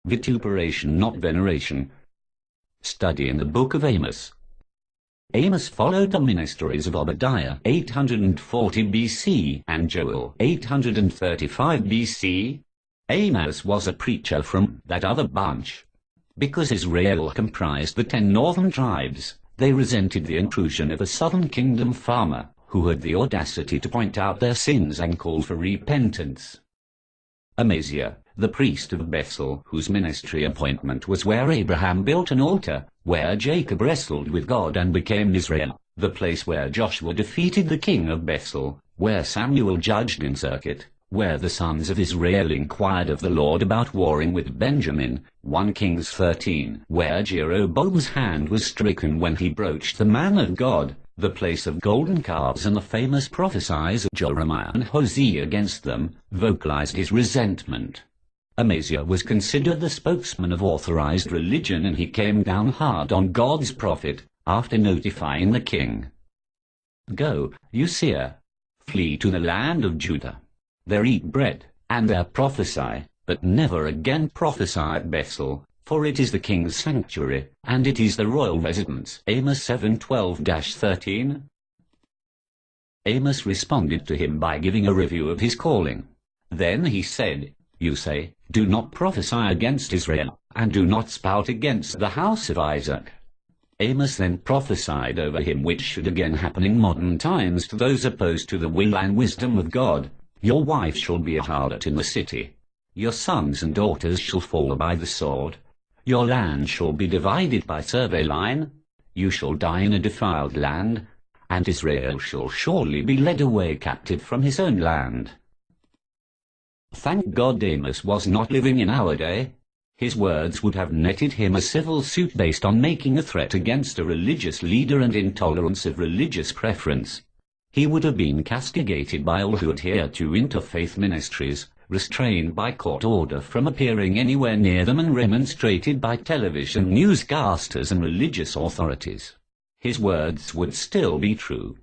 Vituperation, not veneration. Study in the Book of Amos. Amos followed the ministries of Obadiah 840 BC and Joel 835 BC. Amos was a preacher from that other bunch. Because Israel comprised the 10 northern tribes, they resented the intrusion of a southern kingdom farmer who had the audacity to point out their sins and call for repentance. Amaziah, the priest of Bethel, whose ministry appointment was where Abraham built an altar, where Jacob wrestled with God and became Israel, the place where Joshua defeated the king of Bethel, where Samuel judged in circuit, where the sons of Israel inquired of the Lord about warring with Benjamin, 1 Kings 13, where Jeroboam's hand was stricken when he broached the man of God, the place of golden calves, and the famous prophecies of Jeremiah and Hosea against them, vocalized his resentment. Amaziah was considered the spokesman of authorized religion, and he came down hard on God's prophet after notifying the king. Go, you seer, flee to the land of Judah. There eat bread, and there prophesy, but never again prophesy at Bethel, for it is the king's sanctuary, and it is the royal residence. Amos 7:12-13. Amos responded to him by giving a review of his calling. Then he said, You say, Do not prophesy against Israel, and do not spout against the house of Isaac. Amos then prophesied over him which should again happen in modern times to those opposed to the will and wisdom of God. Your wife shall be a harlot in the city. Your sons and daughters shall fall by the sword. Your land shall be divided by survey line. You shall die in a defiled land, and Israel shall surely be led away captive from his own land. Thank God Amos was not living in our day. His words would have netted him a civil suit based on making a threat against a religious leader and intolerance of religious preference. He would have been castigated by all who adhere to interfaith ministries, restrained by court order from appearing anywhere near them, and remonstrated by television newscasters and religious authorities. His words would still be true.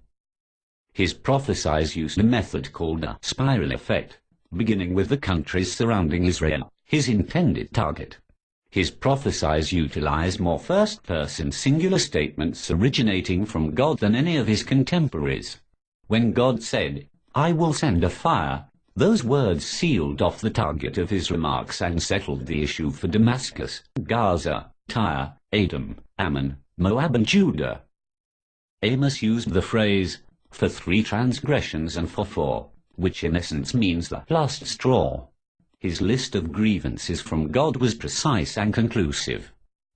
His prophecies used a method called a spiral effect, beginning with the countries surrounding Israel, his intended target. His prophecies utilized more first-person singular statements originating from God than any of his contemporaries. When God said, I will send a fire, those words sealed off the target of his remarks and settled the issue for Damascus, Gaza, Tyre, Edom, Ammon, Moab and Judah. Amos used the phrase, for 3 transgressions and for 4, which in essence means the last straw. His list of grievances from God was precise and conclusive.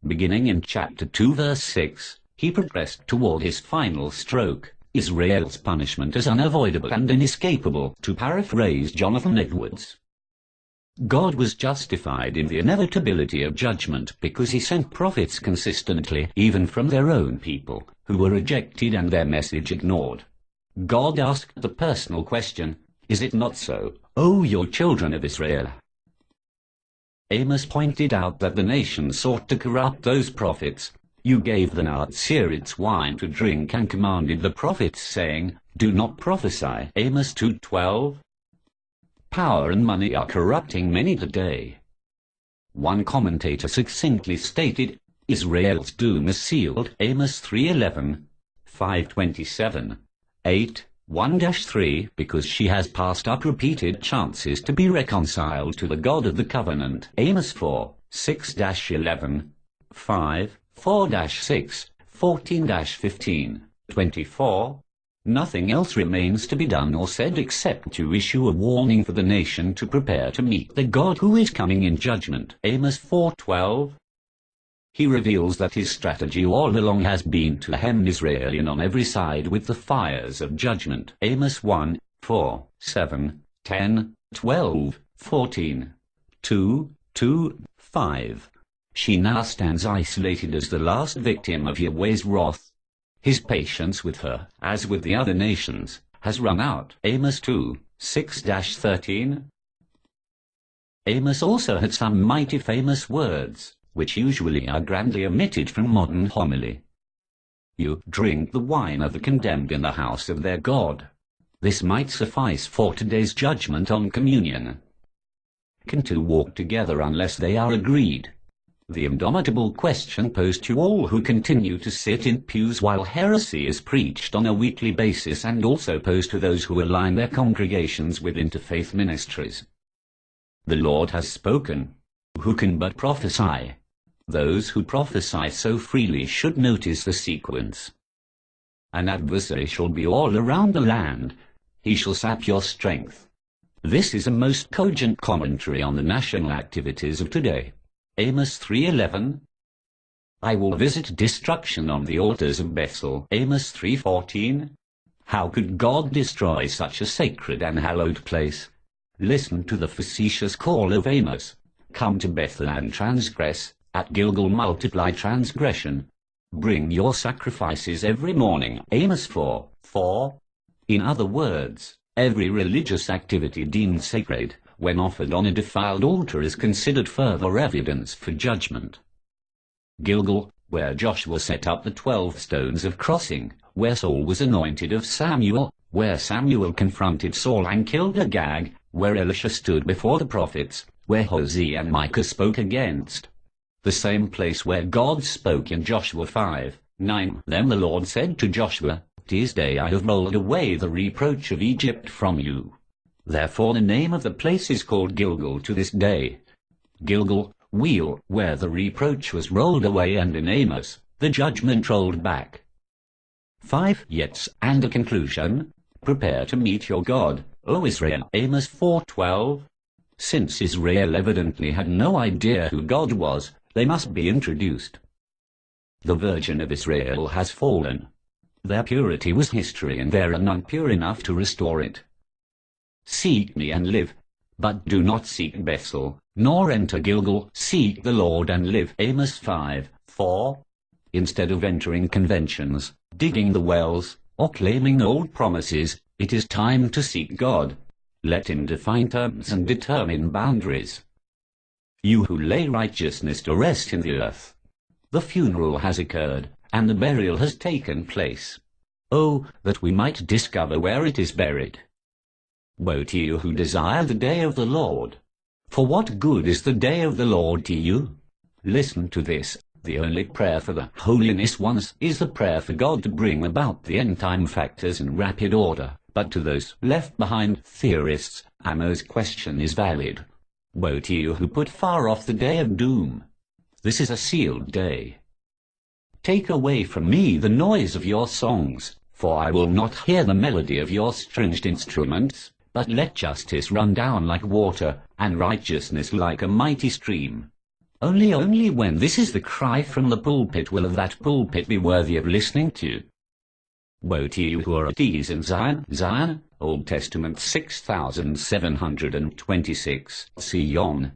Beginning in chapter 2 verse 6, he progressed toward his final stroke, Israel's punishment as unavoidable and inescapable, to paraphrase Jonathan Edwards. God was justified in the inevitability of judgment because he sent prophets consistently, even from their own people, who were rejected and their message ignored. God asked the personal question, Is it not so, O your children of Israel? Amos pointed out that the nation sought to corrupt those prophets. You gave the Nazir its wine to drink and commanded the prophets, saying, Do not prophesy. Amos 2:12. Power and money are corrupting many today. One commentator succinctly stated, Israel's doom is sealed. Amos 3:11, 5:27, 8:1-3, because she has passed up repeated chances to be reconciled to the God of the covenant. Amos 4:6-11, 5:4-6, 14-15, 24. Nothing else remains to be done or said except to issue a warning for the nation to prepare to meet the God who is coming in judgment. Amos 4:12. He reveals that his strategy all along has been to hem Israel in on every side with the fires of judgment. Amos 1:4, 7, 10, 12, 14, 2, 5. She now stands isolated as the last victim of Yahweh's wrath. His patience with her, as with the other nations, has run out. Amos 2:6-13. Amos also had some mighty famous words, which usually are grandly omitted from modern homily. You drink the wine of the condemned in the house of their God. This might suffice for today's judgment on communion. can two walk together unless they are agreed? The indomitable question posed to all who continue to sit in pews while heresy is preached on a weekly basis, and also posed to those who align their congregations with interfaith ministries. The Lord has spoken. Who can but prophesy? Those who prophesy so freely should notice the sequence. An adversary shall be all around the land. He shall sap your strength. This is a most cogent commentary on the national activities of today. Amos 3:11. I will visit destruction on the altars of Bethel. Amos 3:14. How could God destroy such a sacred and hallowed place? Listen to the facetious call of Amos. Come to Bethel and transgress, at Gilgal multiply transgression. Bring your sacrifices every morning. Amos 4:4. In other words, every religious activity deemed sacred, when offered on a defiled altar, is considered further evidence for judgment. Gilgal, where Joshua set up the 12 stones of crossing, where Saul was anointed of Samuel, where Samuel confronted Saul and killed Agag, where Elisha stood before the prophets, where Hosea and Micah spoke against. The same place where God spoke in Joshua 5:9. Then the Lord said to Joshua, This day I have rolled away the reproach of Egypt from you. Therefore the name of the place is called Gilgal to this day. Gilgal, wheel, where the reproach was rolled away, and in Amos, the judgment rolled back. 5 Yets and a conclusion. Prepare to meet your God, O Israel. Amos 4:12. Since Israel evidently had no idea who God was, they must be introduced. The Virgin of Israel has fallen. Their purity was history, and there are none pure enough to restore it. Seek me and live, but do not seek Bethel, nor enter Gilgal. Seek the Lord and live. Amos 5:4. Instead of entering conventions, digging the wells, or claiming old promises, it is time to seek God. Let him define terms and determine boundaries. You who lay righteousness to rest in the earth. The funeral has occurred, and the burial has taken place. Oh, that we might discover where it is buried. Woe to you who desire the day of the Lord. For what good is the day of the Lord to you? Listen to this. The only prayer for the holiness ones is the prayer for God to bring about the end-time factors in rapid order. But to those left behind, theorists, Amos' question is valid. Woe to you who put far off the day of doom. This is a sealed day. Take away from me the noise of your songs, for I will not hear the melody of your stringed instruments. But let justice run down like water, and righteousness like a mighty stream. Only when this is the cry from the pulpit will that pulpit be worthy of listening to. Woe to you who are at ease in Zion. Zion, Old Testament 6726, Sion.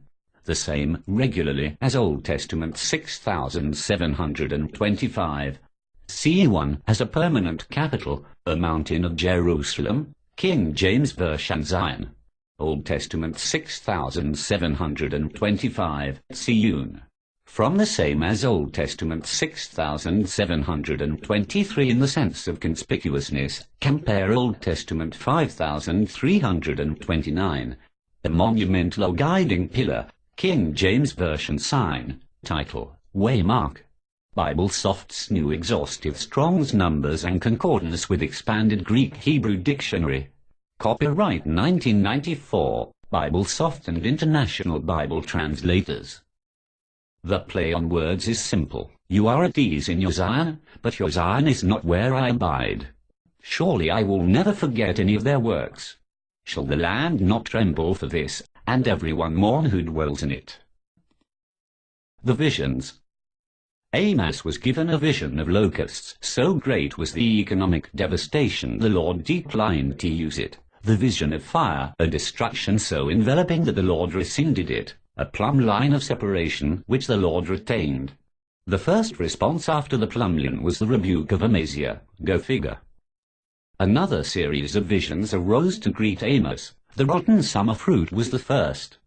The same regularly as Old Testament 6725. C1 as a permanent capital, a mountain of Jerusalem. King James Version Zion. Old Testament 6725, Siyun. From the same as Old Testament 6723 in the sense of conspicuousness, compare Old Testament 5329. A monumental or guiding pillar, King James Version sign, title, Waymark. Bible Soft's New Exhaustive Strong's Numbers and Concordance with Expanded Greek Hebrew Dictionary. Copyright 1994, Bible Soft and International Bible Translators. The play on words is simple. You are at ease in your Zion, but your Zion is not where I abide. Surely I will never forget any of their works. Shall the land not tremble for this, and everyone mourn who dwells in it? The visions. Amos was given a vision of locusts. So great was the economic devastation the Lord declined to use it. The vision of fire, a destruction so enveloping that the Lord rescinded it. A plumb line of separation which the Lord retained. The first response after the plumb line was the rebuke of Amaziah. Go figure. Another series of visions arose to greet Amos. The rotten summer fruit was the first.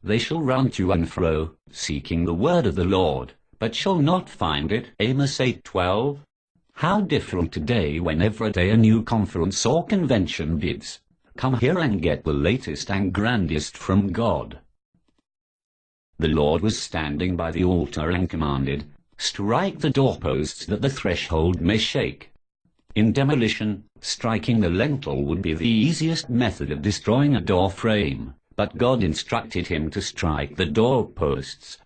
They shall run to and fro, seeking the word of the Lord, but shall not find it. Amos 8:12. How different today when every day a new conference or convention bids. Come here and get the latest and grandest from God. The Lord was standing by the altar and commanded, "Strike the doorposts that the threshold may shake." In demolition, striking the lintel would be the easiest method of destroying a door frame, but God instructed him to strike the doorposts.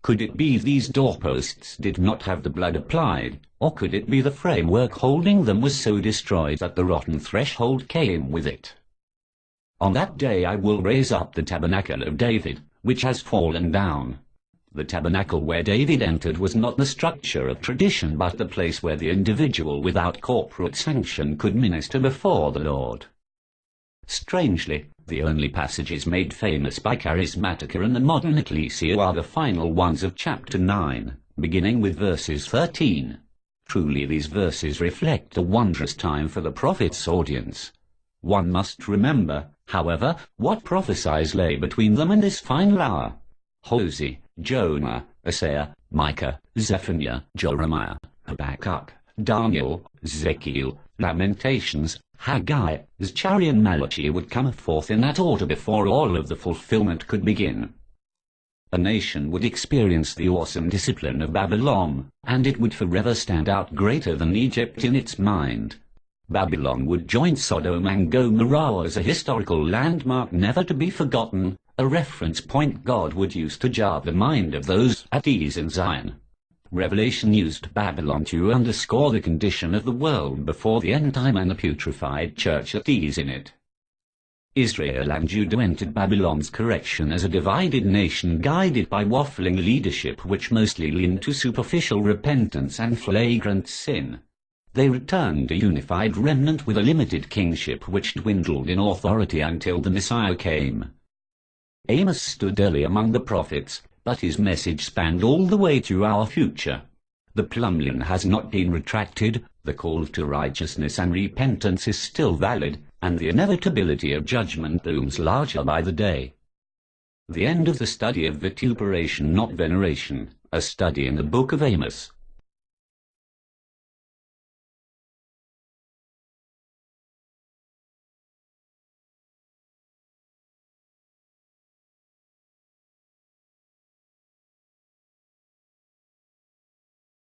Could it be these doorposts did not have the blood applied, or could it be the framework holding them was so destroyed that the rotten threshold came with it? On that day I will raise up the tabernacle of David, which has fallen down. The tabernacle where David entered was not the structure of tradition, but the place where the individual without corporate sanction could minister before the Lord. Strangely, the only passages made famous by Charismatica and the modern Ecclesia are the final ones of chapter 9, beginning with verses 13. Truly these verses reflect a wondrous time for the prophet's audience. One must remember, however, what prophecies lay between them and this final hour. Hosea, Jonah, Isaiah, Micah, Zephaniah, Jeremiah, Habakkuk, Daniel, Ezekiel, Lamentations, Haggai, Zechariah and Malachi would come forth in that order before all of the fulfillment could begin. A nation would experience the awesome discipline of Babylon, and it would forever stand out greater than Egypt in its mind. Babylon would join Sodom and Gomorrah as a historical landmark never to be forgotten, a reference point God would use to jar the mind of those at ease in Zion. Revelation used Babylon to underscore the condition of the world before the end time and the putrefied church at ease in it. Israel and Judah entered Babylon's correction as a divided nation guided by waffling leadership which mostly leaned to superficial repentance and flagrant sin. They returned a unified remnant with a limited kingship which dwindled in authority until the Messiah came. Amos stood early among the prophets, but his message spanned all the way to our future. The plumblin has not been retracted, the call to righteousness and repentance is still valid, and the inevitability of judgment looms larger by the day. The end of the study of Vituperation, not Veneration, a study in the Book of Amos.